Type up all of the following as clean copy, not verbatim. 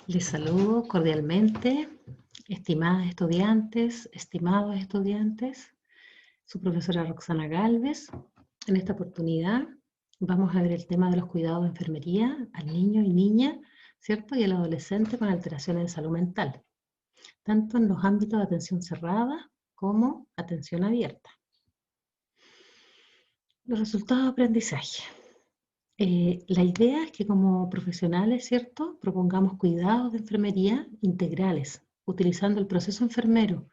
Les saludo cordialmente, estimadas estudiantes, estimados estudiantes, su profesora Roxana Gálvez. En esta oportunidad vamos a ver el tema de los cuidados de enfermería al niño y niña, ¿cierto? Y al adolescente con alteraciones de salud mental, tanto en los ámbitos de atención cerrada como atención abierta. Los resultados de aprendizaje. La idea es que como profesionales, ¿cierto?, propongamos cuidados de enfermería integrales, utilizando el proceso enfermero,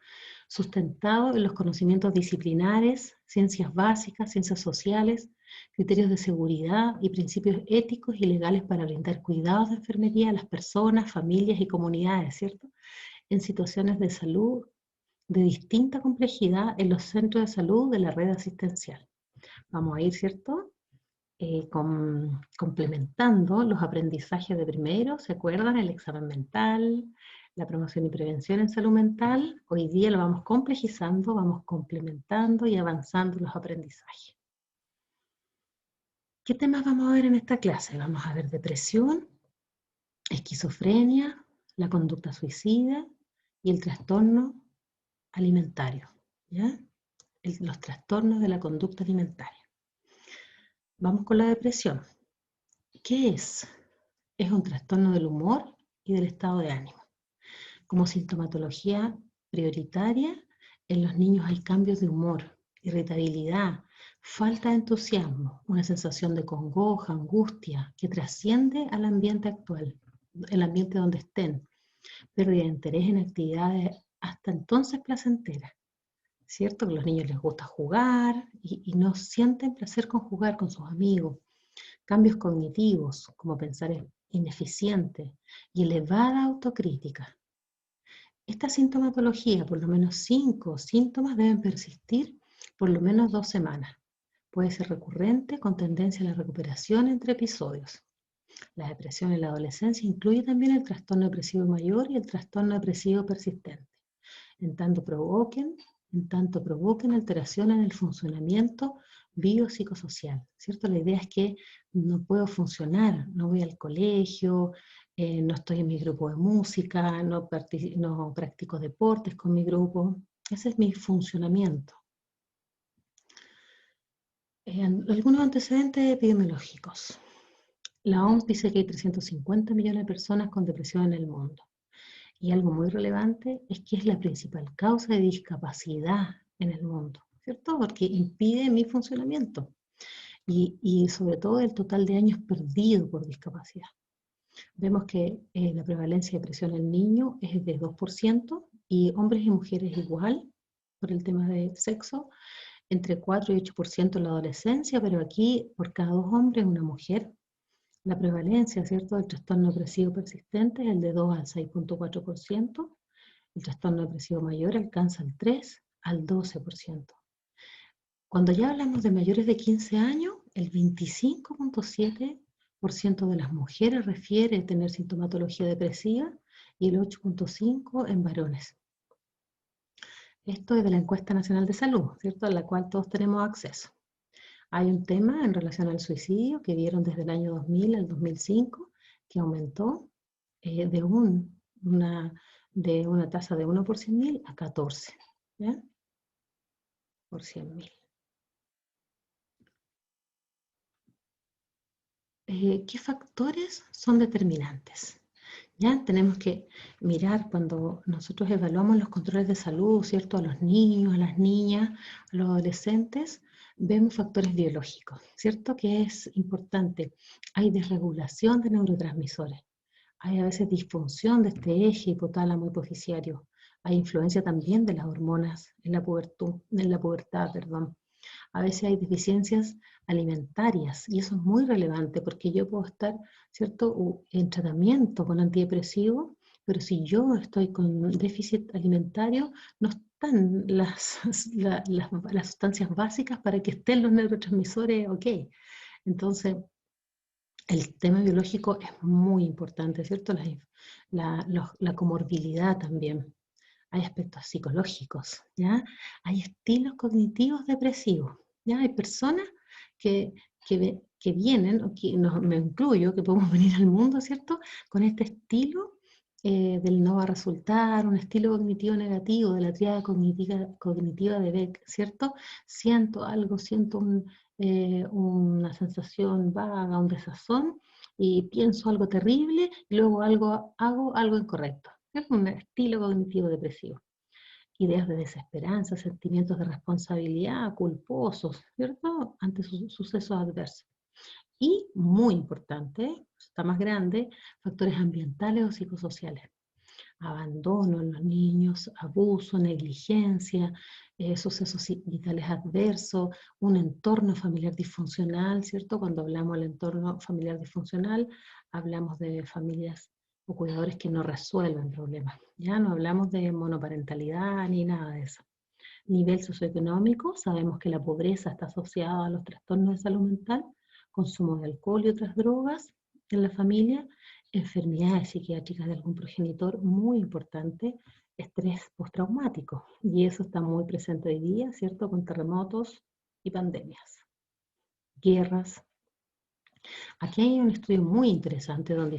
sustentado en los conocimientos disciplinares, ciencias básicas, ciencias sociales, criterios de seguridad y principios éticos y legales para brindar cuidados de enfermería a las personas, familias y comunidades, ¿cierto?, en situaciones de salud de distinta complejidad en los centros de salud de la red asistencial. Vamos a ir, ¿cierto?, complementando los aprendizajes de primero, ¿se acuerdan? El examen mental, la promoción y prevención en salud mental. Hoy día lo vamos complejizando, vamos complementando y avanzando los aprendizajes. ¿Qué temas vamos a ver en esta clase? Vamos a ver depresión, esquizofrenia, la conducta suicida y el trastorno alimentario, ¿ya? Los trastornos de la conducta alimentaria. Vamos con la depresión. ¿Qué es? Es un trastorno del humor y del estado de ánimo. Como sintomatología prioritaria, en los niños hay cambios de humor, irritabilidad, falta de entusiasmo, una sensación de congoja, angustia, que trasciende al ambiente actual, el ambiente donde estén, pérdida de interés en actividades hasta entonces placenteras. ¿Cierto? Que a los niños les gusta jugar y no sienten placer con jugar con sus amigos. Cambios cognitivos, como pensar ineficiente y elevada autocrítica. Esta sintomatología, por lo menos 5 síntomas deben persistir por lo menos 2 semanas. Puede ser recurrente con tendencia a la recuperación entre episodios. La depresión en la adolescencia incluye también el trastorno depresivo mayor y el trastorno depresivo persistente, en tanto provoquen alteraciones en el funcionamiento biopsicosocial, ¿cierto? La idea es que no puedo funcionar, no voy al colegio, no estoy en mi grupo de música, no practico deportes con mi grupo. Ese es mi funcionamiento. Algunos antecedentes epidemiológicos. La OMS dice que hay 350 millones de personas con depresión en el mundo. Y algo muy relevante es que es la principal causa de discapacidad en el mundo, ¿cierto? Porque impide mi funcionamiento. Y sobre todo el total de años perdido por discapacidad. Vemos que la prevalencia de depresión en niños es de 2% y hombres y mujeres igual, por el tema de sexo, entre 4 y 8% en la adolescencia, pero aquí por cada 2 hombres una mujer. La prevalencia, ¿cierto?, del trastorno depresivo persistente es el de 2 al 6.4%, el trastorno depresivo mayor alcanza el 3 al 12%. Cuando ya hablamos de mayores de 15 años, el 25.7% de las mujeres refiere tener sintomatología depresiva y el 8.5% en varones. Esto es de la Encuesta Nacional de Salud, ¿cierto?, a la cual todos tenemos acceso. Hay un tema en relación al suicidio que vieron desde el año 2000 al 2005, que aumentó de una tasa de 1 por 100.000 a 14, ¿ya? Por 100.000. ¿Qué factores son determinantes? Ya tenemos que mirar cuando nosotros evaluamos los controles de salud, ¿cierto? A los niños, a las niñas, a los adolescentes, vemos factores biológicos, ¿cierto? Que es importante. Hay desregulación de neurotransmisores. Hay a veces disfunción de este eje hipotálamo hipofisiario. Hay influencia también de las hormonas en la pubertad, perdón. A veces hay deficiencias alimentarias y eso es muy relevante porque yo puedo estar, ¿cierto?, en tratamiento con antidepresivo, pero si yo estoy con déficit alimentario, no están las sustancias básicas para que estén los neurotransmisores, ok. Entonces, el tema biológico es muy importante, ¿cierto? La comorbilidad también. Hay aspectos psicológicos, ¿ya? Hay estilos cognitivos depresivos, ¿ya? Hay personas que vienen, o que me incluyo, que podemos venir al mundo, ¿cierto?, con este estilo del no va a resultar, un estilo cognitivo negativo, de la tríada cognitiva de Beck, ¿cierto? Siento algo, siento una sensación vaga, un desazón, y pienso algo terrible, y luego hago algo incorrecto. Es un estilo cognitivo depresivo. Ideas de desesperanza, sentimientos de responsabilidad, culposos, ¿cierto? Ante sucesos adversos. Y, muy importante, está más grande, factores ambientales o psicosociales. Abandono en los niños, abuso, negligencia, sucesos vitales adversos, un entorno familiar disfuncional, ¿cierto? Cuando hablamos del entorno familiar disfuncional, hablamos de familias o cuidadores que no resuelven problemas. Ya no hablamos de monoparentalidad ni nada de eso. Nivel socioeconómico, sabemos que la pobreza está asociada a los trastornos de salud mental, consumo de alcohol y otras drogas en la familia, enfermedades psiquiátricas de algún progenitor, muy importante, estrés postraumático. Y eso está muy presente hoy día, ¿cierto? Con terremotos y pandemias, guerras. Aquí hay un estudio muy interesante donde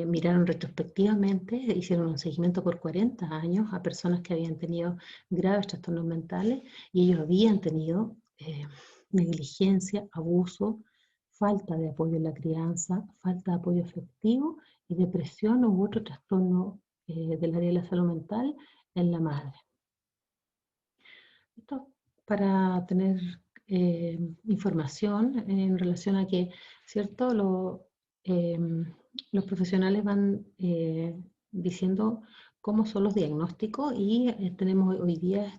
miraron retrospectivamente, hicieron un seguimiento por 40 años a personas que habían tenido graves trastornos mentales y ellos habían tenido negligencia, abuso, falta de apoyo en la crianza, falta de apoyo afectivo y depresión u otro trastorno del área de la salud mental en la madre. Esto para tener información en relación a que, ¿cierto? Los profesionales van diciendo cómo son los diagnósticos y tenemos hoy día,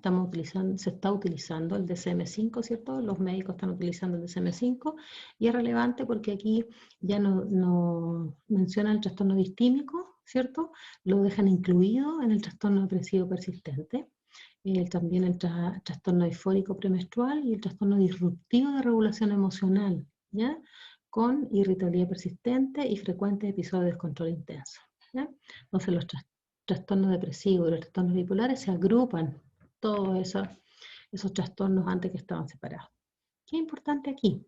se está utilizando el DSM-5, ¿cierto? Los médicos están utilizando el DSM-5 y es relevante porque aquí ya no mencionan el trastorno distímico, ¿cierto? Lo dejan incluido en el trastorno depresivo persistente. También el trastorno disfórico premenstrual y el trastorno disruptivo de regulación emocional, ¿ya? Con irritabilidad persistente y frecuentes episodios de descontrol intenso, ¿ya? Entonces los trastornos depresivos y los trastornos bipolares se agrupan todos esos trastornos antes que estaban separados. ¿Qué es importante aquí?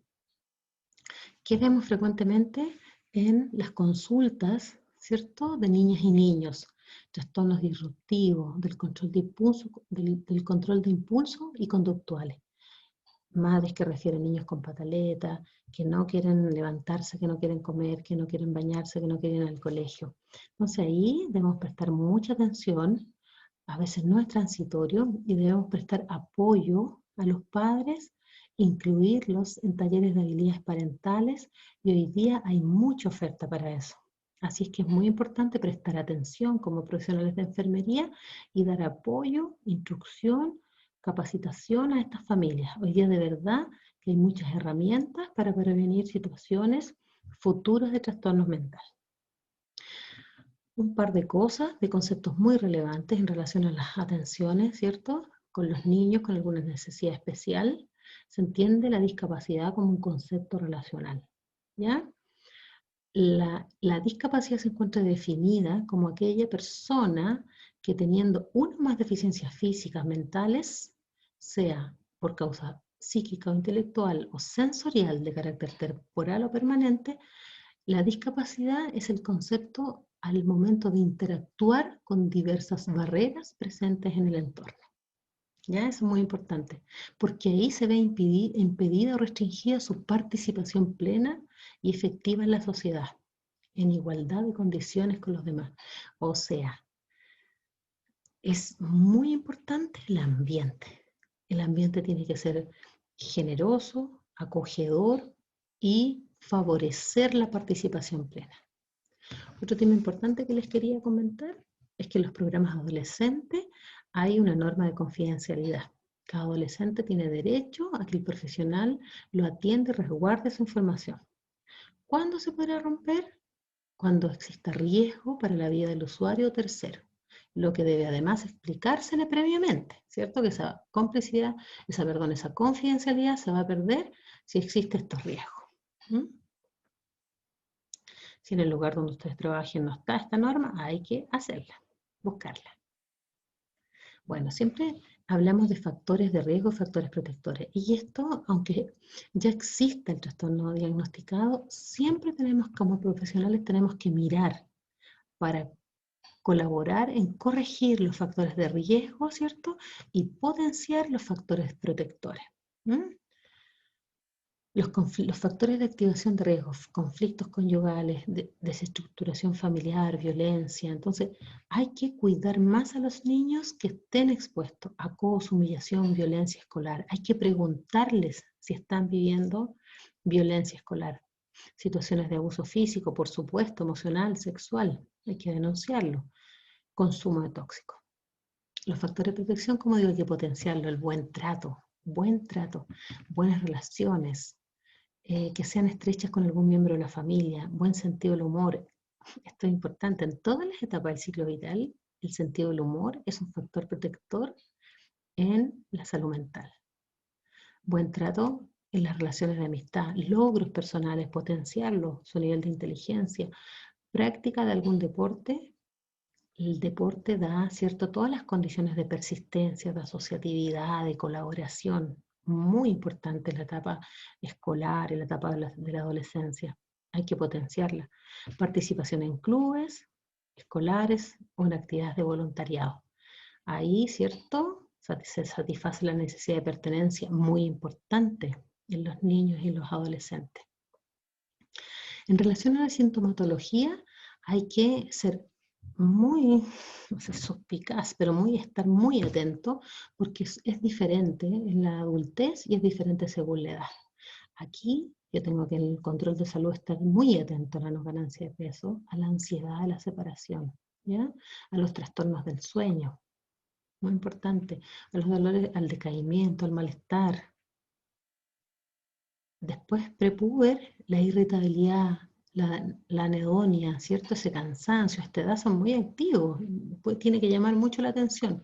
¿Qué vemos frecuentemente en las consultas, ¿cierto?, de niñas y niños? Trastornos disruptivos, del control de impulso, del control de impulso y conductuales. Madres que refieren niños con pataleta, que no quieren levantarse, que no quieren comer, que no quieren bañarse, que no quieren ir al colegio. Entonces ahí debemos prestar mucha atención, a veces no es transitorio, y debemos prestar apoyo a los padres, incluirlos en talleres de habilidades parentales, y hoy día hay mucha oferta para eso. Así es que es muy importante prestar atención como profesionales de enfermería y dar apoyo, instrucción, capacitación a estas familias. Hoy día de verdad que hay muchas herramientas para prevenir situaciones futuras de trastornos mentales. Un par de cosas, de conceptos muy relevantes en relación a las atenciones, ¿cierto? Con los niños con alguna necesidad especial, se entiende la discapacidad como un concepto relacional, ¿ya? La discapacidad se encuentra definida como aquella persona que teniendo una o más deficiencias físicas, mentales, sea por causa psíquica o intelectual o sensorial de carácter temporal o permanente, la discapacidad es el concepto al momento de interactuar con diversas barreras presentes en el entorno. Ya, eso es muy importante, porque ahí se ve impedida o restringida su participación plena y efectiva en la sociedad, en igualdad de condiciones con los demás. O sea, es muy importante el ambiente. El ambiente tiene que ser generoso, acogedor y favorecer la participación plena. Otro tema importante que les quería comentar es que en los programas adolescentes hay una norma de confidencialidad. Cada adolescente tiene derecho a que el profesional lo atienda y resguarde su información. ¿Cuándo se podrá romper? Cuando exista riesgo para la vida del usuario o tercero, lo que debe además explicársele previamente, ¿cierto? Que esa complicidad, esa confidencialidad se va a perder si existen estos riesgos. Si en el lugar donde ustedes trabajen no está esta norma, hay que hacerla, buscarla. Bueno, siempre hablamos de factores de riesgo, factores protectores. Y esto, aunque ya existe el trastorno diagnosticado, siempre tenemos, como profesionales, tenemos que mirar para colaborar en corregir los factores de riesgo, ¿cierto? Y potenciar los factores protectores. ¿Mm? Los factores de activación de riesgos, conflictos conyugales, desestructuración familiar, violencia. Entonces, hay que cuidar más a los niños que estén expuestos a acoso, humillación, violencia escolar. Hay que preguntarles si están viviendo violencia escolar. Situaciones de abuso físico, por supuesto, emocional, sexual. Hay que denunciarlo. Consumo de tóxicos. Los factores de protección, como digo, hay que potenciarlo. El buen trato, buenas relaciones, que sean estrechas con algún miembro de la familia, buen sentido del humor. Esto es importante. En todas las etapas del ciclo vital, el sentido del humor es un factor protector en la salud mental. Buen trato en las relaciones de amistad, logros personales, potenciarlos, su nivel de inteligencia, práctica de algún deporte. El deporte da, ¿cierto?, todas las condiciones de persistencia, de asociatividad, de colaboración, muy importante en la etapa escolar, en la etapa de la adolescencia. Hay que potenciarla. Participación en clubes escolares o en actividades de voluntariado. Ahí, ¿cierto?, se satisface la necesidad de pertenencia, muy importante en los niños y los adolescentes. En relación a la sintomatología, hay que ser muy, no sé, suspicaz, pero estar muy atento, porque es diferente en la adultez y es diferente según la edad. Aquí yo tengo que en el control de salud estar muy atento a la no ganancia de peso, a la ansiedad, a la separación, ¿ya? A los trastornos del sueño, muy importante, a los dolores, al decaimiento, al malestar. Después, prepuber, la irritabilidad, la anedonia, ¿cierto? Ese cansancio, a esta edad son muy activos, pues tiene que llamar mucho la atención.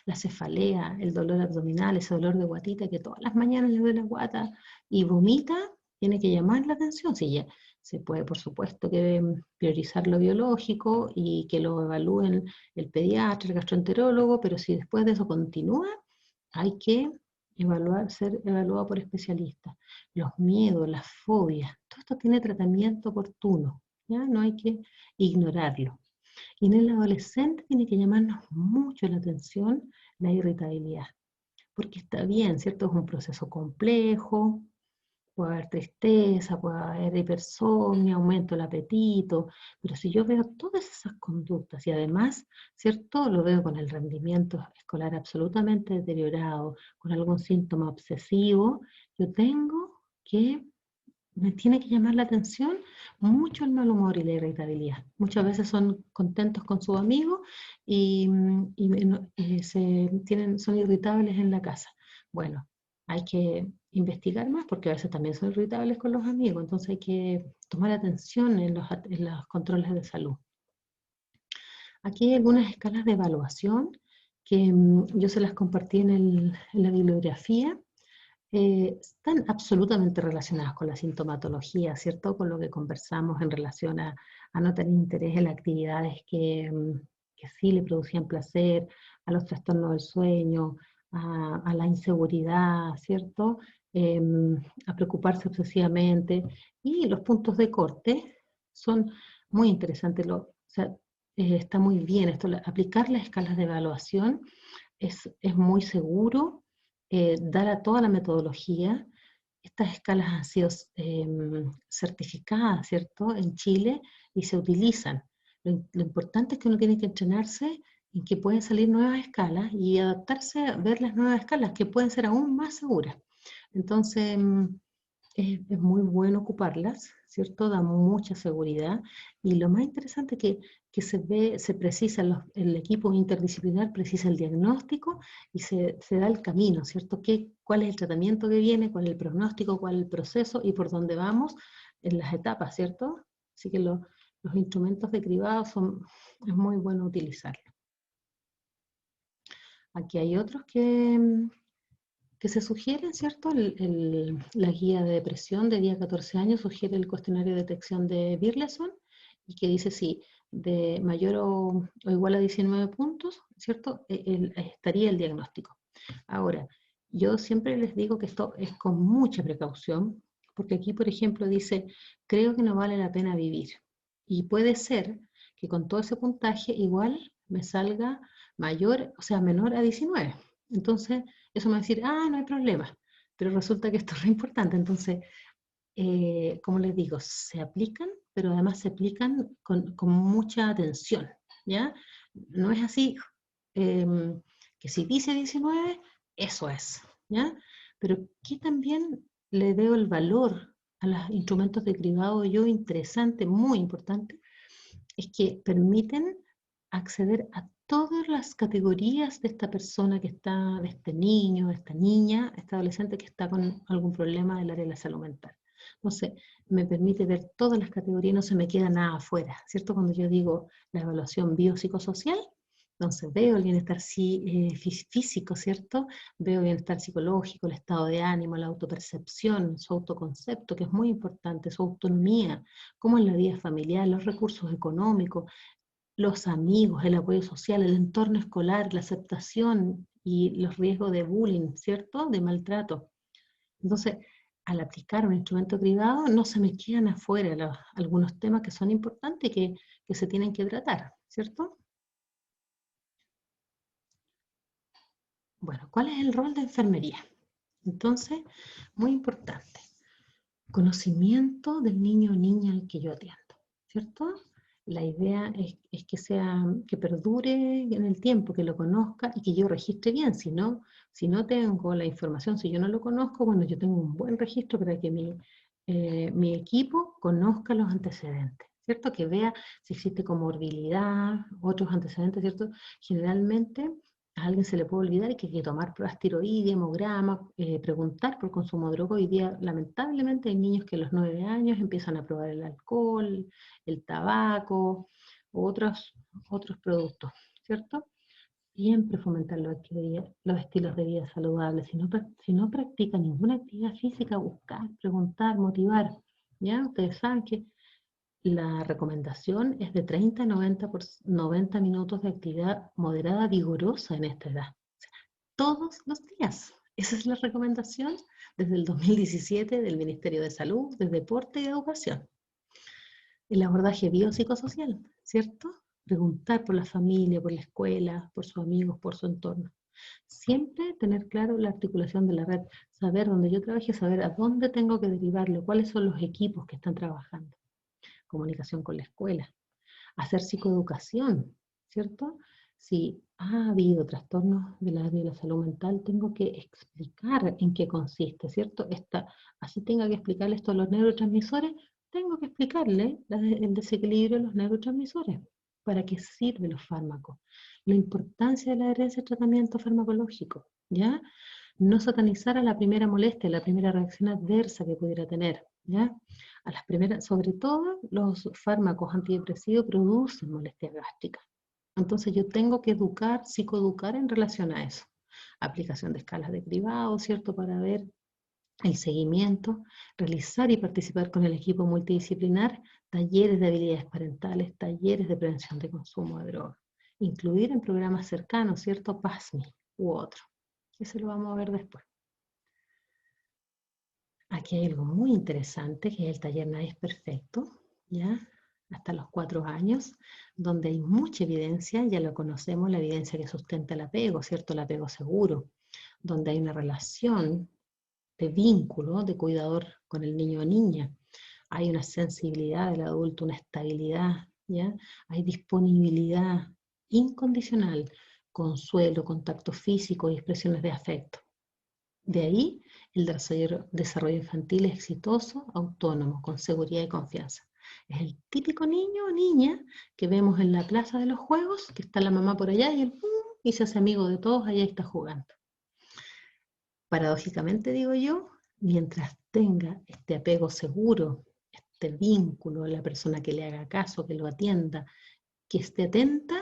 La cefalea, el dolor abdominal, ese dolor de guatita que todas las mañanas le duele la guata y vomita, tiene que llamar la atención. Sí, ya se puede, por supuesto, que priorizar lo biológico y que lo evalúen el pediatra, el gastroenterólogo, pero si después de eso continúa, hay que ser evaluado por especialistas. Los miedos, las fobias, todo esto tiene tratamiento oportuno, ¿ya? No hay que ignorarlo. Y en el adolescente tiene que llamarnos mucho la atención la irritabilidad, porque está bien, ¿cierto? Es un proceso complejo, puede haber tristeza, puede haber hipersomnia, aumento del apetito, pero si yo veo todas esas conductas y además, ¿cierto? Lo veo con el rendimiento escolar absolutamente deteriorado, con algún síntoma obsesivo, yo tengo que me tiene que llamar la atención mucho el mal humor y la irritabilidad. Muchas veces son contentos con sus amigos son irritables en la casa. Bueno, hay que investigar más porque a veces también son irritables con los amigos, entonces hay que tomar atención en los controles de salud. Aquí hay algunas escalas de evaluación que yo se las compartí en la bibliografía. Están absolutamente relacionadas con la sintomatología, ¿cierto? Con lo que conversamos en relación a no tener interés en las actividades que sí le producían placer, a los trastornos del sueño, a la inseguridad, ¿cierto? A preocuparse obsesivamente. Y los puntos de corte son muy interesantes. O sea, está muy bien esto, aplicar las escalas de evaluación es muy seguro, dar a toda la metodología. Estas escalas han sido certificadas, ¿cierto?, en Chile y se utilizan. Lo importante es que uno tiene que entrenarse en que pueden salir nuevas escalas y adaptarse a ver las nuevas escalas que pueden ser aún más seguras. Entonces, es muy bueno ocuparlas, ¿cierto? Da mucha seguridad y lo más interesante es que se precisa, el equipo interdisciplinar precisa el diagnóstico y se da el camino, ¿cierto? ¿Cuál es el tratamiento que viene, cuál es el pronóstico, cuál es el proceso y por dónde vamos en las etapas, ¿cierto? Así que los instrumentos de cribado es muy bueno utilizarlos. Aquí hay otros que se sugieren, ¿cierto? La guía de depresión de día 14 años sugiere el cuestionario de detección de Birleson y que dice si de mayor o igual a 19 puntos, ¿cierto? Estaría el diagnóstico. Ahora, yo siempre les digo que esto es con mucha precaución, porque aquí, por ejemplo, dice, creo que no vale la pena vivir. Y puede ser que con todo ese puntaje igual me salga mayor, o sea, menor a 19. Entonces, eso me va a decir, no hay problema, pero resulta que esto es re importante. Entonces, como les digo, se aplican, pero además se aplican con mucha atención, ¿ya? No es así, que si dice 19, eso es, ¿ya? Pero que también le veo el valor a los instrumentos de cribado yo interesante, muy importante, es que permiten acceder a todas las categorías de esta persona que está, de este niño, de esta niña, este adolescente que está con algún problema del área de la salud mental. Entonces, me permite ver todas las categorías, no se me queda nada afuera, ¿cierto? Cuando yo digo la evaluación biopsicosocial, entonces veo el bienestar físico, ¿cierto? Veo el bienestar psicológico, el estado de ánimo, la autopercepción, su autoconcepto, que es muy importante, su autonomía, cómo es la vida familiar, los recursos económicos, los amigos, el apoyo social, el entorno escolar, la aceptación y los riesgos de bullying, ¿cierto? De maltrato. Entonces, al aplicar un instrumento privado, no se me quedan afuera algunos temas que son importantes y que se tienen que tratar, ¿cierto? Bueno, ¿cuál es el rol de enfermería? Entonces, muy importante, conocimiento del niño o niña al que yo atiendo, ¿cierto? La idea es que sea, que perdure en el tiempo, que lo conozca y que yo registre bien. Si no tengo la información, si yo no lo conozco, bueno, yo tengo un buen registro para que mi equipo conozca los antecedentes, ¿cierto? Que vea si existe comorbilidad, otros antecedentes, ¿cierto? Generalmente a alguien se le puede olvidar y que hay que tomar pruebas tiroides, hemograma, preguntar por consumo de droga. Hoy día, lamentablemente, hay niños que a los 9 años empiezan a probar el alcohol, el tabaco, otros productos, ¿cierto? Siempre fomentar los estilos de vida saludables. Si no practican ninguna actividad física, buscar, preguntar, motivar. ¿Ya? Ustedes saben que la recomendación es de 30 a 90 minutos de actividad moderada vigorosa en esta edad. Todos los días. Esa es la recomendación desde el 2017 del Ministerio de Salud, de Deporte y Educación. El abordaje biopsicosocial, ¿cierto? Preguntar por la familia, por la escuela, por sus amigos, por su entorno. Siempre tener claro la articulación de la red, saber dónde yo trabaje, saber a dónde tengo que derivarlo, cuáles son los equipos que están trabajando. Comunicación con la escuela. Hacer psicoeducación, ¿cierto? Si ha habido trastornos del área de la salud mental, tengo que explicar en qué consiste, ¿cierto? Así tenga que explicarle esto a los neurotransmisores, tengo que explicarle el desequilibrio de los neurotransmisores, para qué sirven los fármacos, la importancia de la adherencia al tratamiento farmacológico, ¿ya? No satanizar a la primera molestia, a la primera reacción adversa que pudiera tener, ¿ya? A las primeras, sobre todo los fármacos antidepresivos producen molestias gástricas. Entonces yo tengo que educar, psicoeducar en relación a eso. Aplicación de escalas de cribado, ¿cierto? Para ver el seguimiento, realizar y participar con el equipo multidisciplinar, talleres de habilidades parentales, talleres de prevención de consumo de drogas. Incluir en programas cercanos, ¿cierto? PASMI u otro. Eso lo vamos a ver después. Aquí hay algo muy interesante, que es el taller Nadie es Perfecto, ¿ya? Hasta los 4 años, donde hay mucha evidencia, ya lo conocemos, la evidencia que sustenta el apego, ¿cierto? El apego seguro, donde hay una relación de vínculo, de cuidador con el niño o niña. Hay una sensibilidad del adulto, una estabilidad, ¿ya? Hay disponibilidad incondicional, consuelo, contacto físico y expresiones de afecto. De ahí el desarrollo infantil exitoso, autónomo, con seguridad y confianza. Es el típico niño o niña que vemos en la plaza de los juegos, que está la mamá por allá y y se hace amigo de todos allá y está jugando. Paradójicamente digo yo, mientras tenga este apego seguro, este vínculo, la persona que le haga caso, que lo atienda, que esté atenta,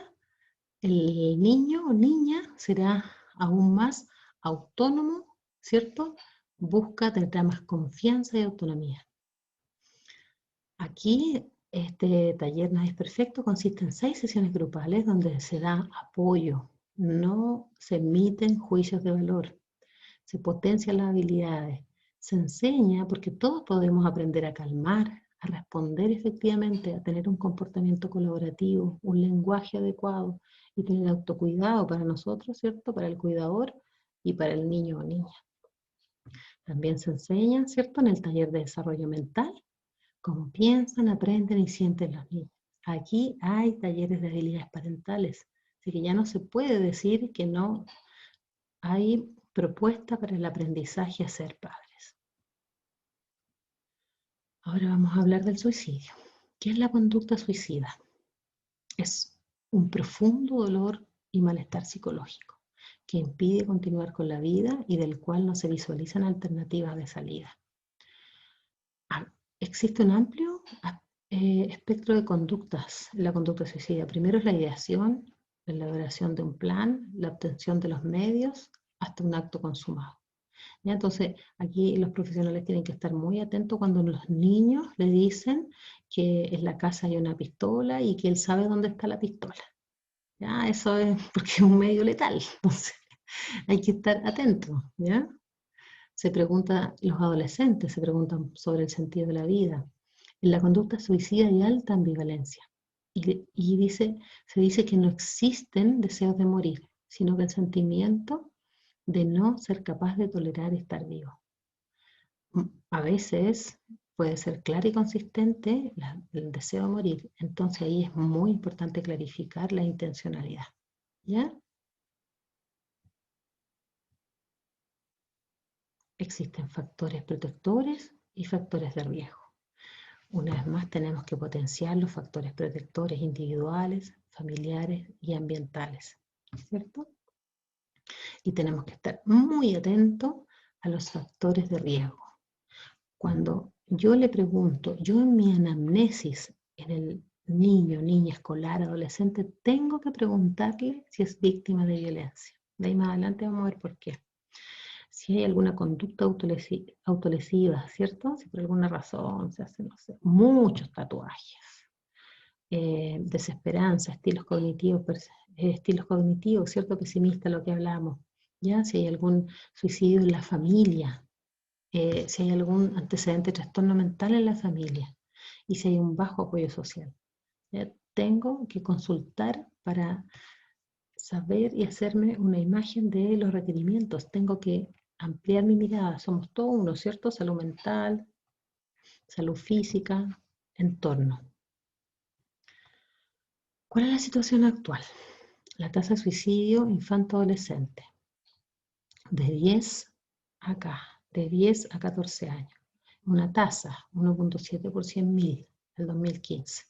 el niño o niña será aún más autónomo, ¿cierto? Tendrá más confianza y autonomía. Aquí, este taller No es Perfecto consiste en 6 sesiones grupales donde se da apoyo, no se emiten juicios de valor, se potencian las habilidades, se enseña porque todos podemos aprender a calmar, a responder efectivamente, a tener un comportamiento colaborativo, un lenguaje adecuado y tener autocuidado para nosotros, ¿cierto? Para el cuidador y para el niño o niña. También se enseña, ¿cierto? En el taller de desarrollo mental, cómo piensan, aprenden y sienten los niños. Aquí hay talleres de habilidades parentales, así que ya no se puede decir que no hay propuesta para el aprendizaje a ser padres. Ahora vamos a hablar del suicidio. ¿Qué es la conducta suicida? Es un profundo dolor y malestar psicológico que impide continuar con la vida y del cual no se visualizan alternativas de salida. Existe un amplio espectro de conductas en la conducta suicida. Primero es la ideación, la elaboración de un plan, la obtención de los medios, hasta un acto consumado. ¿Ya? Entonces, aquí los profesionales tienen que estar muy atentos cuando los niños le dicen que en la casa hay una pistola y que él sabe dónde está la pistola. ¿Ya? Eso es porque es un medio letal. Entonces, hay que estar atentos. ¿Ya? Se pregunta, los adolescentes se preguntan sobre el sentido de la vida. En la conducta suicida hay alta ambivalencia. Y se dice que no existen deseos de morir, sino que el sentimiento de no ser capaz de tolerar estar vivo. A veces puede ser clara y consistente el deseo de morir. Entonces ahí es muy importante clarificar la intencionalidad. ¿Ya? Existen factores protectores y factores de riesgo. Una vez más tenemos que potenciar los factores protectores individuales, familiares y ambientales, ¿cierto? Y tenemos que estar muy atentos a los factores de riesgo. Cuando yo le pregunto, yo en mi anamnesis, en el niño, niña, escolar, adolescente, tengo que preguntarle si es víctima de violencia. De ahí más adelante vamos a ver por qué. Si hay alguna conducta autolesiva, ¿cierto? Si por alguna razón se hacen, no sé, muchos tatuajes, desesperanza, estilos cognitivos, ¿cierto? Pesimista, lo que hablamos, ¿ya? Si hay algún suicidio en la familia, si hay algún antecedente de trastorno mental en la familia y si hay un bajo apoyo social. ¿Ya? Tengo que consultar para saber y hacerme una imagen de los requerimientos. Tengo que ampliar mi mirada. Somos todo uno, ¿cierto? Salud mental, salud física, entorno. ¿Cuál es la situación actual? La tasa de suicidio infanto-adolescente. De 10 a 14 años. Una tasa, 1.7 por 100.000 del 2015.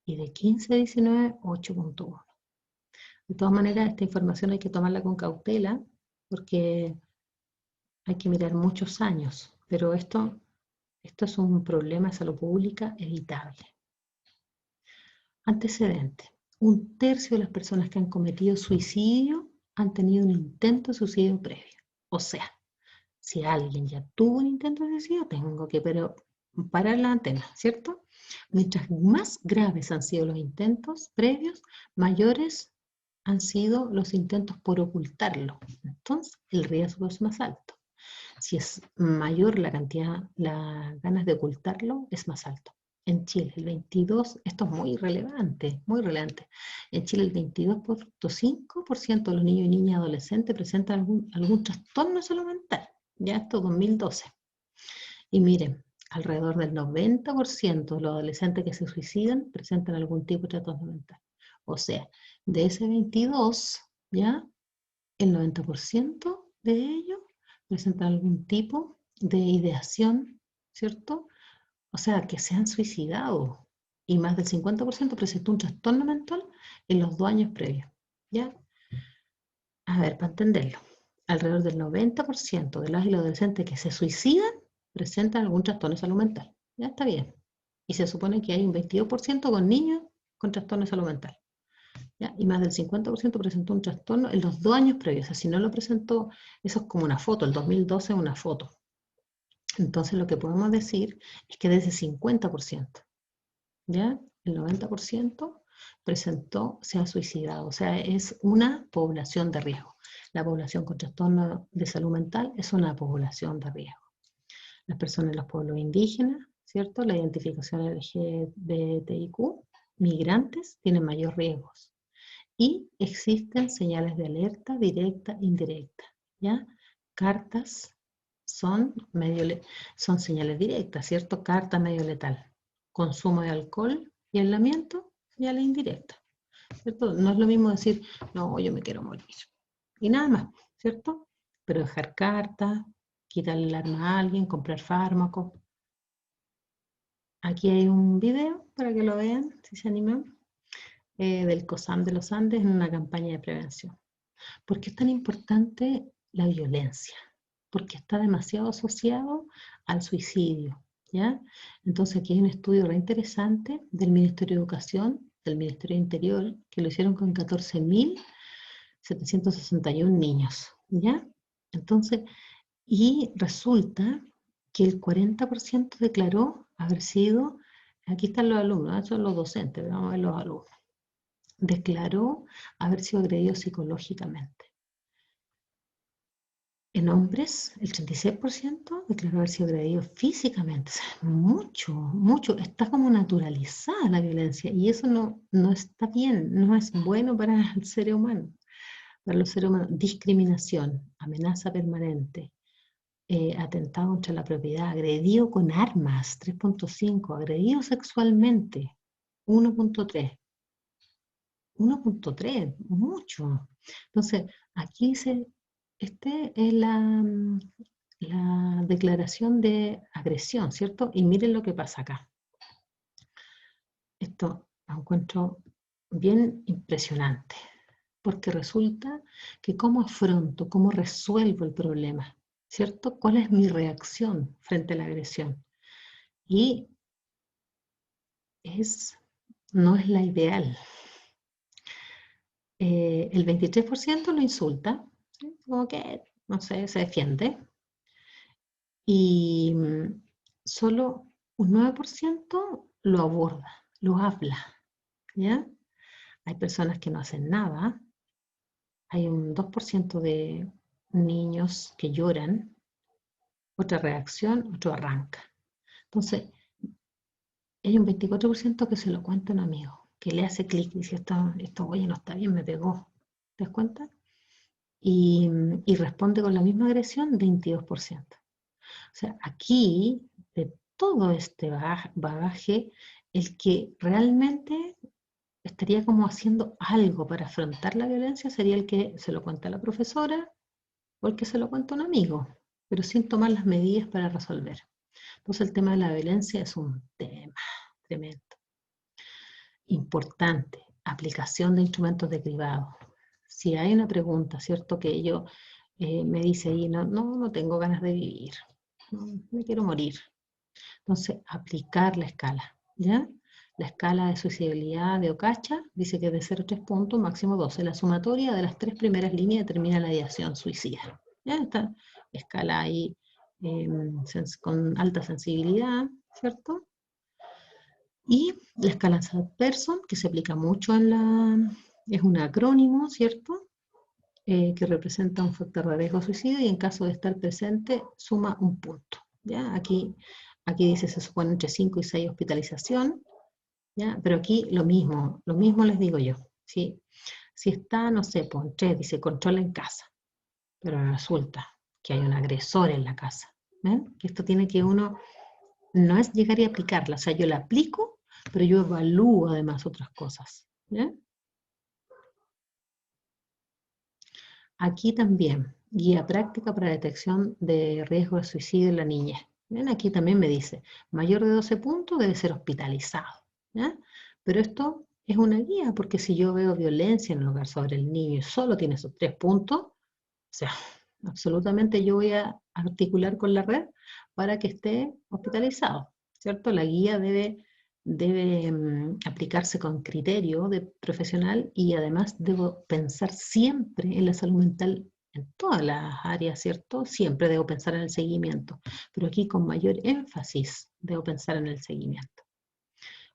Y de 15 a 19, 8.1. De todas maneras, esta información hay que tomarla con cautela porque hay que mirar muchos años, pero esto es un problema de salud pública evitable. Antecedente. 1/3 de las personas que han cometido suicidio han tenido un intento de suicidio previo. O sea, si alguien ya tuvo un intento de suicidio, tengo que parar la antena, ¿cierto? Mientras más graves han sido los intentos previos, mayores han sido los intentos por ocultarlo. Entonces, el riesgo es más alto. Si es mayor la cantidad, las ganas de ocultarlo, es más alto. En Chile, el 22, esto es muy relevante, muy relevante. En Chile, el 22.5% de los niños y niñas adolescentes presentan algún trastorno de salud mental. Ya esto 2012. Y miren, alrededor del 90% de los adolescentes que se suicidan presentan algún tipo de trastorno mental. O sea, de ese 22, ¿ya? El 90% de ellos presentan algún tipo de ideación, ¿cierto? O sea, que se han suicidado. Y más del 50% presentó un trastorno mental en los 2 años previos, ¿ya? A ver, para entenderlo, alrededor del 90% de las y los adolescentes que se suicidan presentan algún trastorno de salud mental. Ya está bien. Y se supone que hay un 22% con niños con trastorno de salud mental. ¿Ya? Y más del 50% presentó un trastorno en los 2 años previos. O sea, si no lo presentó, eso es como una foto, el 2012 es una foto. Entonces lo que podemos decir es que de ese 50%, ¿ya? El 90% se ha suicidado. O sea, es una población de riesgo. La población con trastorno de salud mental es una población de riesgo. Las personas de los pueblos indígenas ¿cierto? La identificación LGBTIQ, migrantes, tienen mayor riesgos. Y existen señales de alerta directa e indirecta, ¿ya? Cartas son señales directas, ¿cierto? Carta medio letal. Consumo de alcohol y aislamiento, señales indirectas, ¿cierto? No es lo mismo decir, no, yo me quiero morir. Y nada más, ¿cierto? Pero dejar cartas, quitarle el arma a alguien, comprar fármacos. Aquí hay un video para que lo vean, si se animan, del COSAM de los Andes en una campaña de prevención. ¿Por qué es tan importante la violencia? Porque está demasiado asociado al suicidio, ¿ya? Entonces aquí hay un estudio re interesante del Ministerio de Educación, del Ministerio de Interior, que lo hicieron con 14.761 niños, ¿ya? Entonces, y resulta que el 40% declaró haber sido, aquí están los alumnos, estos son los docentes, vamos a ver los alumnos, declaró haber sido agredido psicológicamente. En hombres, el 36% declaró haber sido agredido físicamente. O sea, mucho, mucho. Está como naturalizada la violencia y eso no está bien, no es bueno para el ser humano. Para los seres humanos, discriminación, amenaza permanente, atentado contra la propiedad, agredido con armas, 3.5, agredido sexualmente, 1.3. 1.3, mucho. Entonces, aquí dice, este es la declaración de agresión, ¿cierto? Y miren lo que pasa acá. Esto lo encuentro bien impresionante, porque resulta que cómo afronto, cómo resuelvo el problema, ¿cierto? ¿Cuál es mi reacción frente a la agresión? Y no es la ideal. El 23% lo insulta, como que, no sé, se defiende. Y solo un 9% lo aborda, lo habla, ¿ya? Hay personas que no hacen nada, hay un 2% de niños que lloran, otra reacción, otro arranca. Entonces, hay un 24% que se lo cuenta a un amigo, que le hace clic y dice, esto, oye, no está bien, me pegó. ¿Te das cuenta? Y responde con la misma agresión, 22%. O sea, aquí, de todo este bagaje, el que realmente estaría como haciendo algo para afrontar la violencia sería el que se lo cuenta a la profesora o el que se lo cuenta a un amigo, pero sin tomar las medidas para resolver. Entonces el tema de la violencia es un tema tremendo. Importante, aplicación de instrumentos de cribado. Si hay una pregunta, ¿cierto? Que yo me dice ahí, no tengo ganas de vivir, me quiero morir. Entonces, aplicar la escala, ¿ya? La escala de suicidabilidad de Ocacha dice que es de 0 a 3 puntos, máximo 12. La sumatoria de las 3 primeras líneas determina la ideación suicida. ¿Ya? Esta escala ahí con alta sensibilidad, ¿cierto? Y la escala Saad-Pearson, que se aplica mucho es un acrónimo, ¿cierto? Que representa un factor de riesgo suicidio y en caso de estar presente suma un punto. ¿Ya? Aquí dice se supone entre 5 y 6 hospitalización, ¿ya? Pero aquí lo mismo les digo yo. ¿Sí? Si está, no sé, pues 3 dice control en casa, pero resulta que hay un agresor en la casa. ¿Ven? Que esto tiene que uno, no es llegar y aplicarla, o sea, yo la aplico, pero yo evalúo además otras cosas. ¿Ya? Aquí también, guía práctica para detección de riesgo de suicidio en la niñez. ¿Ven? Aquí también me dice, mayor de 12 puntos debe ser hospitalizado. ¿Ya? Pero esto es una guía, porque si yo veo violencia en el hogar sobre el niño y solo tiene esos 3 puntos, o sea, absolutamente yo voy a articular con la red para que esté hospitalizado, ¿cierto? La guía debe aplicarse con criterio de profesional y además debo pensar siempre en la salud mental en todas las áreas, ¿cierto? Siempre debo pensar en el seguimiento, pero aquí con mayor énfasis debo pensar en el seguimiento.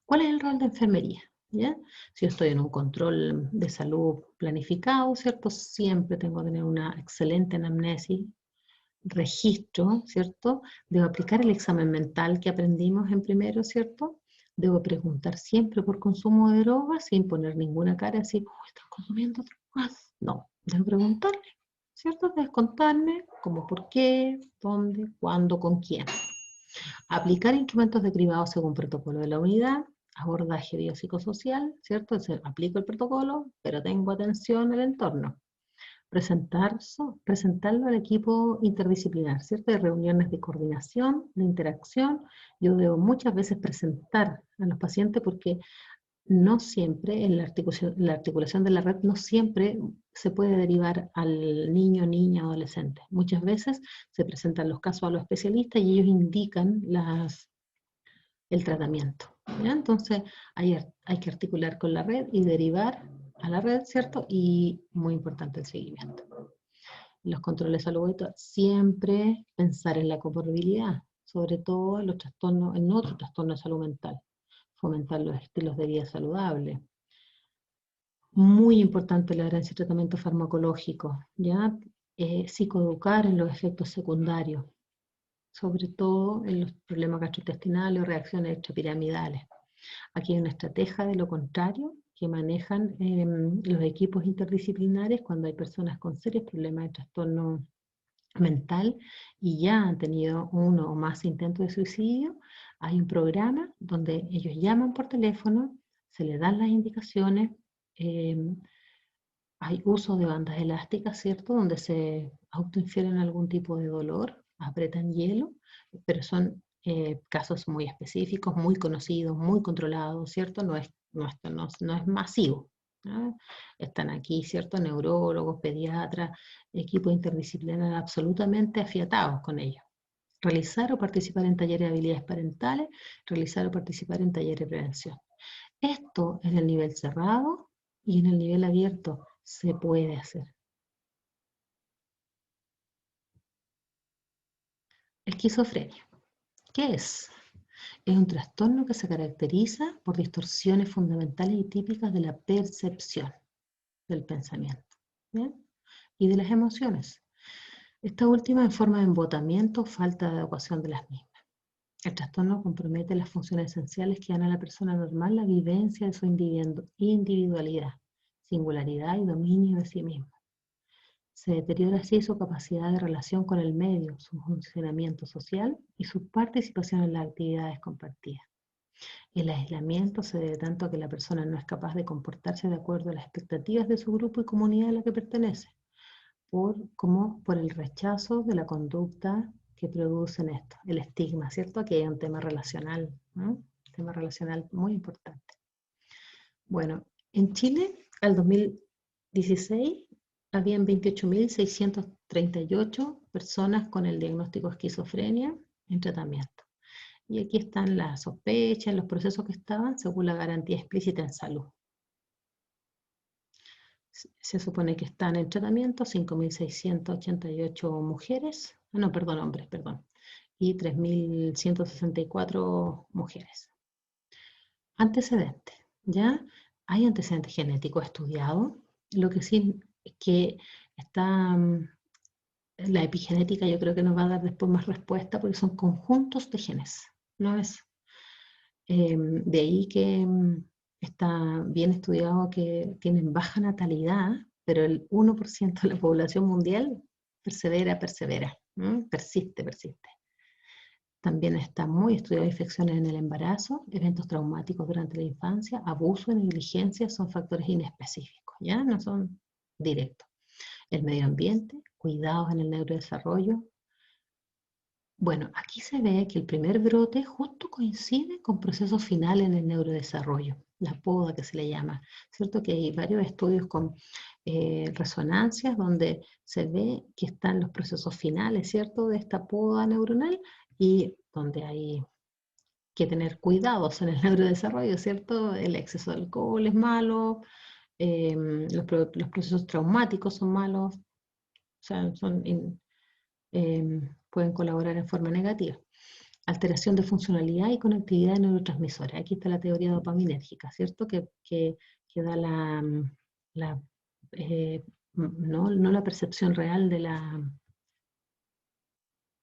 ¿Cuál es el rol de enfermería? ¿Ya? Si yo estoy en un control de salud planificado, ¿cierto? Siempre tengo que tener una excelente anamnesis, registro, ¿cierto? Debo aplicar el examen mental que aprendimos en primero, ¿cierto? Debo preguntar siempre por consumo de drogas sin poner ninguna cara así, oh, ¿estás consumiendo drogas? No, debo preguntarle, ¿cierto? Debes contarme como por qué, dónde, cuándo, con quién. Aplicar instrumentos de cribado según protocolo de la unidad, abordaje biopsicosocial, ¿cierto? Entonces, aplico el protocolo, pero tengo atención al entorno. Presentarlo al equipo interdisciplinar, ¿cierto? De reuniones de coordinación, de interacción. Yo debo muchas veces presentar a los pacientes porque no siempre, en la articulación de la red, no siempre se puede derivar al niño, niña, adolescente. Muchas veces se presentan los casos a los especialistas y ellos indican el tratamiento, ¿ya? Entonces hay que articular con la red y derivar a la red, ¿cierto? Y muy importante el seguimiento. Los controles de salud, siempre pensar en la comorbilidad, sobre todo en los trastornos, en otros trastornos de salud mental, fomentar los estilos de vida saludables. Muy importante la herencia y tratamiento farmacológico, ¿ya? Psicoeducar en los efectos secundarios, sobre todo en los problemas gastrointestinales o reacciones extrapiramidales. Aquí hay una estrategia de lo contrario que manejan los equipos interdisciplinares cuando hay personas con serios problemas de trastorno mental y ya han tenido uno o más intentos de suicidio. Hay un programa donde ellos llaman por teléfono, se les dan las indicaciones, eh, hay uso de bandas elásticas, ¿cierto? Donde se autoinfieren algún tipo de dolor, apretan hielo, pero son casos muy específicos, muy conocidos, muy controlados, ¿cierto? No es masivo, ¿no? Están aquí, ¿cierto? Neurólogos, pediatras, equipos interdisciplinarios absolutamente afiatados con ellos. Realizar o participar en talleres de habilidades parentales, realizar o participar en talleres de prevención. Esto en el nivel cerrado y en el nivel abierto se puede hacer. Esquizofrenia. ¿Qué es? Es un trastorno que se caracteriza por distorsiones fundamentales y típicas de la percepción, del pensamiento, ¿bien? Y de las emociones. Esta última en forma de embotamiento o falta de adecuación de las mismas. El trastorno compromete las funciones esenciales que dan a la persona normal la vivencia de su individualidad, singularidad y dominio de sí mismo. Se deteriora así su capacidad de relación con el medio, su funcionamiento social y su participación en las actividades compartidas. El aislamiento se debe tanto a que la persona no es capaz de comportarse de acuerdo a las expectativas de su grupo y comunidad a la que pertenece, como por el rechazo de la conducta que producen esto, el estigma, ¿cierto? Aquí hay un tema relacional, ¿no? Un tema relacional muy importante. Bueno, en Chile, al 2016, habían 28.638 personas con el diagnóstico de esquizofrenia en tratamiento. Y aquí están las sospechas, los procesos que estaban según la garantía explícita en salud. Se supone que están en tratamiento 5.688 mujeres, no, perdón, hombres, perdón, y 3.164 mujeres. Antecedentes, ¿ya? Hay antecedentes genéticos estudiados, lo que sí es que está, la epigenética yo creo que nos va a dar después más respuesta porque son conjuntos de genes, no es de ahí que está bien estudiado que tienen baja natalidad, pero el 1% de la población mundial persevera, persiste, persiste. También está muy estudiado infecciones en el embarazo, eventos traumáticos durante la infancia, abuso y negligencia son factores inespecíficos, ¿ya? No son directos. El medio ambiente, cuidados en el neurodesarrollo. Bueno, aquí se ve que el primer brote justo coincide con procesos finales en el neurodesarrollo, la poda que se le llama, ¿cierto? Que hay varios estudios con resonancias donde se ve que están los procesos finales, ¿cierto? De esta poda neuronal y donde hay que tener cuidados en el neurodesarrollo, ¿cierto? El exceso de alcohol es malo, los procesos traumáticos son malos, o sea, pueden colaborar en forma negativa. Alteración de funcionalidad y conectividad de neurotransmisores. Aquí está la teoría dopaminérgica, ¿cierto? Que da la no la percepción real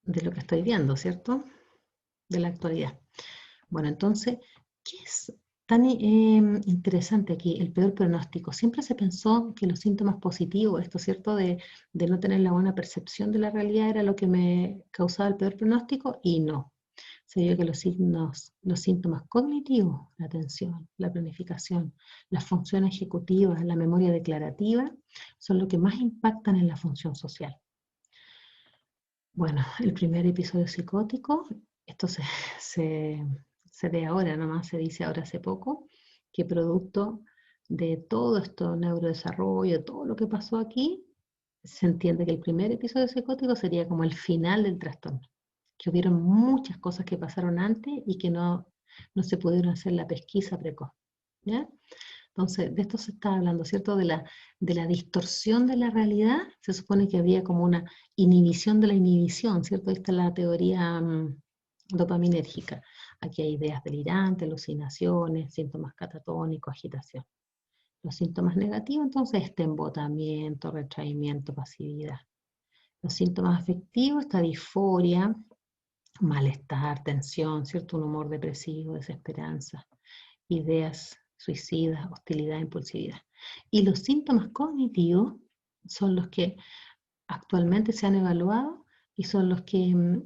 de lo que estoy viendo, ¿cierto? De la actualidad. Bueno, entonces, ¿qué es tan interesante aquí? El peor pronóstico. Siempre se pensó que los síntomas positivos, esto, ¿cierto? De no tener la buena percepción de la realidad era lo que me causaba el peor pronóstico, y no. Se vio que los síntomas cognitivos, la atención, la planificación, las funciones ejecutivas, la memoria declarativa, son lo que más impactan en la función social. Bueno, el primer episodio psicótico, esto se, se ve ahora, nomás se dice ahora hace poco, que producto de todo esto neurodesarrollo, todo lo que pasó aquí, se entiende que el primer episodio psicótico sería como el final del trastorno, que hubieron muchas cosas que pasaron antes y que no se pudieron hacer la pesquisa precoz, ¿ya? Entonces, de esto se está hablando, ¿cierto? De la distorsión de la realidad. Se supone que había como una inhibición de la inhibición, ¿cierto? Esta es la teoría dopaminérgica. Aquí hay ideas delirantes, alucinaciones, síntomas catatónicos, agitación. Los síntomas negativos, entonces, este embotamiento, retraimiento, pasividad. Los síntomas afectivos, esta disforia, malestar, tensión, ¿cierto? Un humor depresivo, desesperanza, ideas suicidas, hostilidad, impulsividad. Y los síntomas cognitivos son los que actualmente se han evaluado y son los que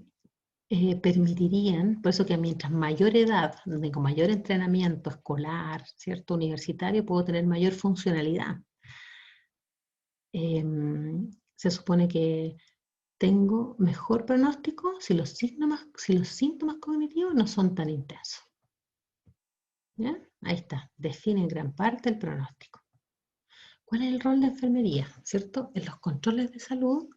permitirían, por eso que mientras mayor edad, con mayor entrenamiento escolar, ¿cierto? Universitario, puedo tener mayor funcionalidad. Se supone que tengo mejor pronóstico si los síntomas cognitivos no son tan intensos. ¿Ya? Ahí está, define en gran parte el pronóstico. ¿Cuál es el rol de enfermería? ¿Cierto? En los controles de salud,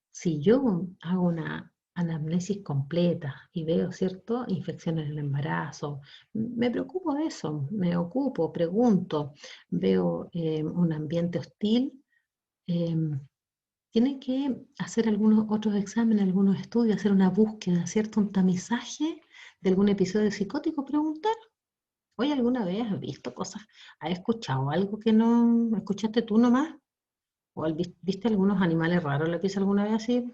si yo hago una anamnesis completa y veo, ¿cierto?, infecciones en el embarazo, me preocupo de eso, me ocupo, pregunto, veo un ambiente hostil, eh, tienen que hacer algunos otros exámenes, algunos estudios, hacer una búsqueda, ¿cierto?, un tamizaje de algún episodio psicótico, preguntar. Oye, ¿alguna vez has visto cosas? ¿Has escuchado algo que no escuchaste tú nomás? ¿O viste algunos animales raros en la pieza alguna vez así?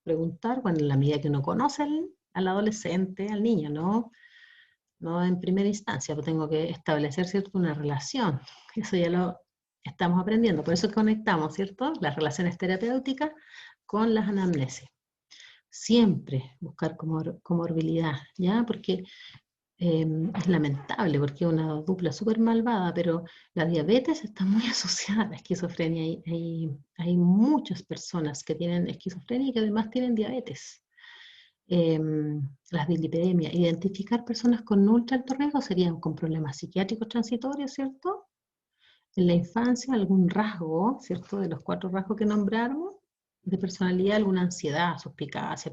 Preguntar, bueno, en la medida que uno conoce al adolescente, al niño, no en primera instancia, pero tengo que establecer, ¿cierto?, una relación. Eso ya lo estamos aprendiendo, por eso conectamos, ¿cierto?, las relaciones terapéuticas con las anamnesis. Siempre buscar comorbilidad, ¿ya? Porque es lamentable porque es una dupla súper malvada, pero la diabetes está muy asociada a la esquizofrenia. Hay muchas personas que tienen esquizofrenia y que además tienen diabetes. Las dislipidemias, identificar personas con ultra alto riesgo serían con problemas psiquiátricos transitorios, ¿cierto? En la infancia, algún rasgo, ¿cierto? De los 4 rasgos que nombramos, de personalidad, alguna ansiedad, suspicacia,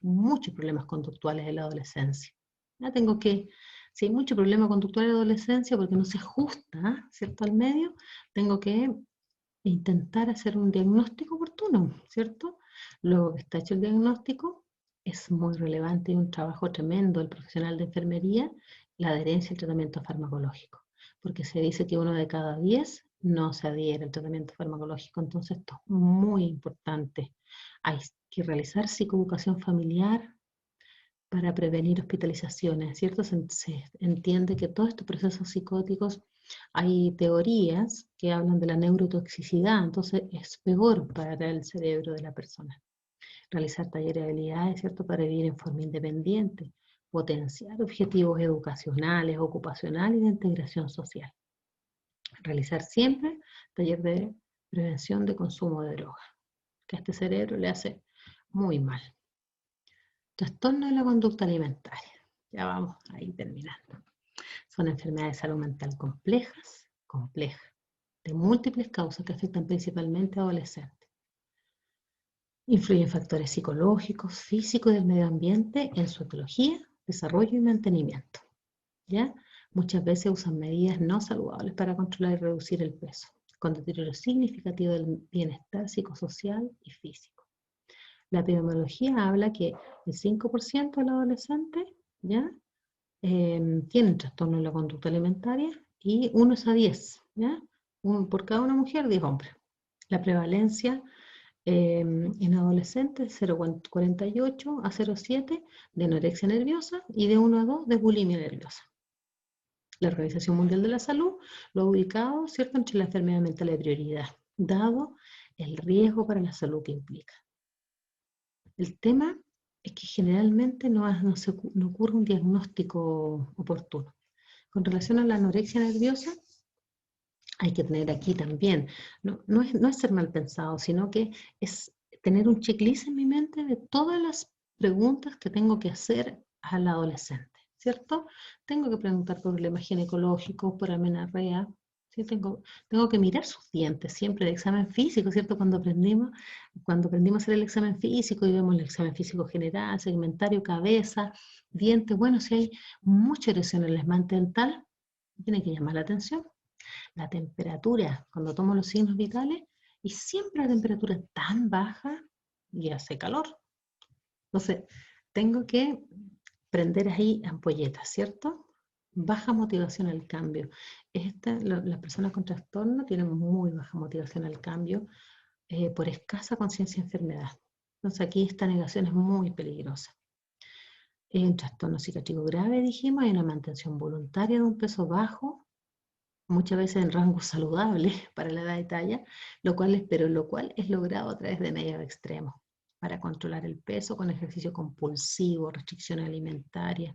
muchos problemas conductuales en la adolescencia. Ya tengo que, si hay mucho problema conductual en la adolescencia porque no se ajusta, ¿cierto?, al medio, tengo que intentar hacer un diagnóstico oportuno, ¿cierto? Luego que está hecho el diagnóstico, es muy relevante y un trabajo tremendo del profesional de enfermería, la adherencia al tratamiento farmacológico, porque se dice que 1 de cada 10 no se adhiere al tratamiento farmacológico, entonces esto es muy importante. Hay que realizar psicoeducación familiar para prevenir hospitalizaciones, ¿cierto? Se entiende que todos estos procesos psicóticos, hay teorías que hablan de la neurotoxicidad, entonces es peor para el cerebro de la persona. Realizar talleres de habilidades, ¿cierto?, para vivir en forma independiente, potenciar objetivos educacionales, ocupacionales y de integración social. Realizar siempre taller de prevención de consumo de drogas, que a este cerebro le hace muy mal. Trastorno de la conducta alimentaria. Ya vamos ahí terminando. Son enfermedades de salud mental complejas, de múltiples causas que afectan principalmente a adolescentes. Influyen factores psicológicos, físicos y del medio ambiente en su etiología, desarrollo y mantenimiento. ¿Ya? Muchas veces usan medidas no saludables para controlar y reducir el peso, con deterioro significativo del bienestar psicosocial y físico. La epidemiología habla que el 5% de los adolescentes, ¿ya?, tienen trastorno de la conducta alimentaria y 1 es a 10, ¿ya? Por cada una mujer, 10 hombres. La prevalencia En adolescentes 0,48 a 0,7 de anorexia nerviosa y de 1 a 2 de bulimia nerviosa. La Organización Mundial de la Salud lo ha ubicado, ¿cierto?, entre la enfermedad mental de prioridad, dado el riesgo para la salud que implica. El tema es que generalmente no ocurre un diagnóstico oportuno. Con relación a la anorexia nerviosa, hay que tener aquí también, no es ser mal pensado, sino que es tener un checklist en mi mente de todas las preguntas que tengo que hacer al adolescente, ¿cierto? Tengo que preguntar por problemas ginecológicos, por amenorrea, ¿sí? Tengo que mirar sus dientes, siempre el examen físico, ¿cierto? Cuando aprendimos a hacer el examen físico y vemos el examen físico general, segmentario, cabeza, dientes, bueno, si hay mucha erosión en el esmalte dental, tiene que llamar la atención. La temperatura, cuando tomo los signos vitales, y siempre la temperatura es tan baja y hace calor. Entonces, tengo que prender ahí ampolletas, ¿cierto? Baja motivación al cambio. Las personas con trastorno tienen muy baja motivación al cambio por escasa conciencia de enfermedad. Entonces, aquí esta negación es muy peligrosa. En trastorno psiquiátrico grave, dijimos, hay una mantención voluntaria de un peso bajo, muchas veces en rango saludable para la edad de talla, lo cual es logrado a través de medios extremos para controlar el peso con ejercicio compulsivo, restricciones alimentarias,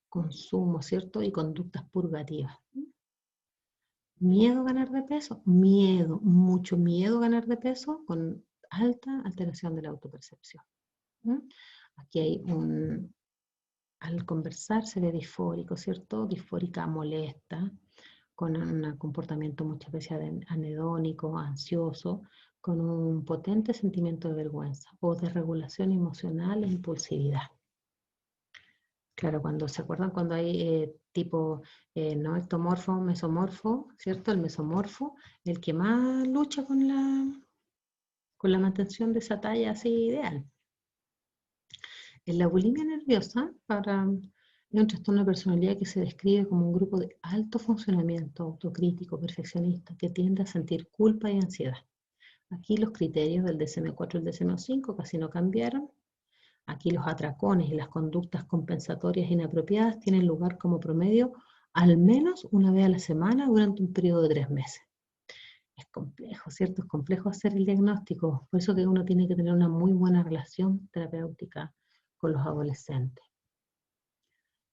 consumo, ¿cierto? Y conductas purgativas. ¿Miedo a ganar de peso? Miedo, mucho miedo a ganar de peso con alta alteración de la autopercepción. Aquí hay al conversar se ve disfórico, ¿cierto? Disfórica molesta, con un comportamiento muchas veces anedónico, ansioso, con un potente sentimiento de vergüenza o de regulación emocional e impulsividad. Claro, cuando se acuerdan cuando hay tipo no ectomorfo, mesomorfo, ¿cierto? El mesomorfo, el que más lucha con la mantención de esa talla así ideal. En la bulimia nerviosa, es un trastorno de personalidad que se describe como un grupo de alto funcionamiento autocrítico, perfeccionista, que tiende a sentir culpa y ansiedad. Aquí los criterios del DSM-4 y el DSM-5 casi no cambiaron. Aquí los atracones y las conductas compensatorias inapropiadas tienen lugar como promedio al menos una vez a la semana durante un periodo de 3 meses. Es complejo, ¿cierto? Es complejo hacer el diagnóstico. Por eso que uno tiene que tener una muy buena relación terapéutica con los adolescentes.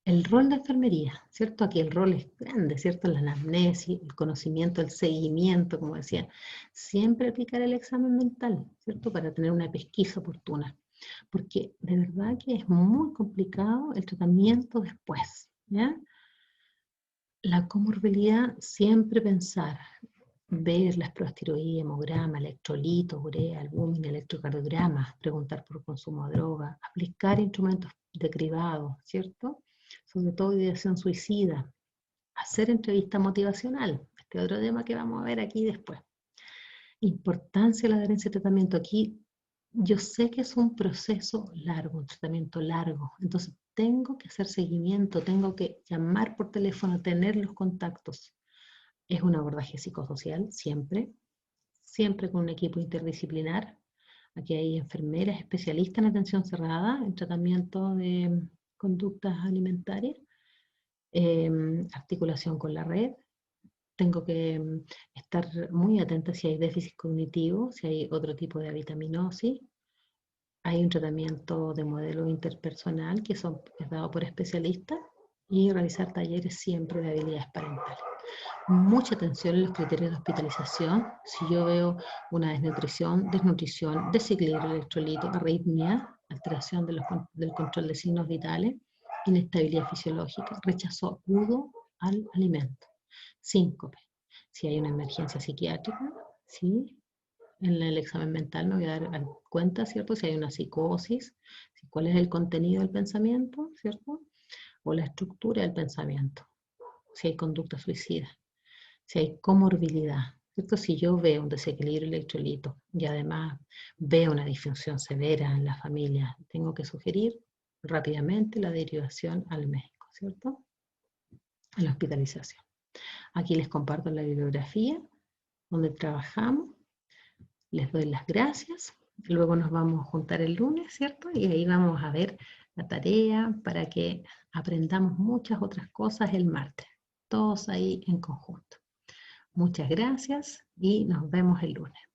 El rol de enfermería, ¿cierto? Aquí el rol es grande, ¿cierto? La anamnesis, el conocimiento, el seguimiento, como decía. Siempre aplicar el examen mental, ¿cierto? Para tener una pesquisa oportuna. Porque de verdad que es muy complicado el tratamiento después, ¿ya? La comorbilidad, siempre pensar, ver las pruebas tiroides, hemograma, electrolitos, urea, albúmina, electrocardiograma, preguntar por consumo de droga, aplicar instrumentos de cribado, ¿cierto? Sobre todo ideación suicida, hacer entrevista motivacional, este otro tema que vamos a ver aquí después. Importancia de la adherencia al tratamiento. Aquí yo sé que es un proceso largo, un tratamiento largo, entonces tengo que hacer seguimiento, tengo que llamar por teléfono, tener los contactos. Es un abordaje psicosocial, siempre con un equipo interdisciplinar. Aquí hay enfermeras especialistas en atención cerrada, en tratamiento de conductas alimentarias, articulación con la red. Tengo que estar muy atenta si hay déficit cognitivo, si hay otro tipo de avitaminosis. Hay un tratamiento de modelo interpersonal que es dado por especialistas y realizar talleres siempre de habilidades parentales. Mucha atención en los criterios de hospitalización. Si yo veo una desnutrición, desequilibrio electrolito, arritmia, alteración del control de signos vitales, inestabilidad fisiológica, rechazo agudo al alimento, síncope. Si hay una emergencia psiquiátrica, ¿sí? En el examen mental me voy a dar cuenta, ¿cierto? Si hay una psicosis, cuál es el contenido del pensamiento, ¿cierto? O la estructura del pensamiento, si hay conducta suicida, si hay comorbilidad, ¿cierto? Si yo veo un desequilibrio electrolito y además veo una disfunción severa en la familia, tengo que sugerir rápidamente la derivación al médico, ¿cierto? A la hospitalización. Aquí les comparto la bibliografía donde trabajamos. Les doy las gracias Luego nos vamos a juntar el lunes, ¿cierto? Y ahí vamos a ver la tarea para que aprendamos muchas otras cosas el martes. Todos ahí en conjunto. Muchas gracias y nos vemos el lunes.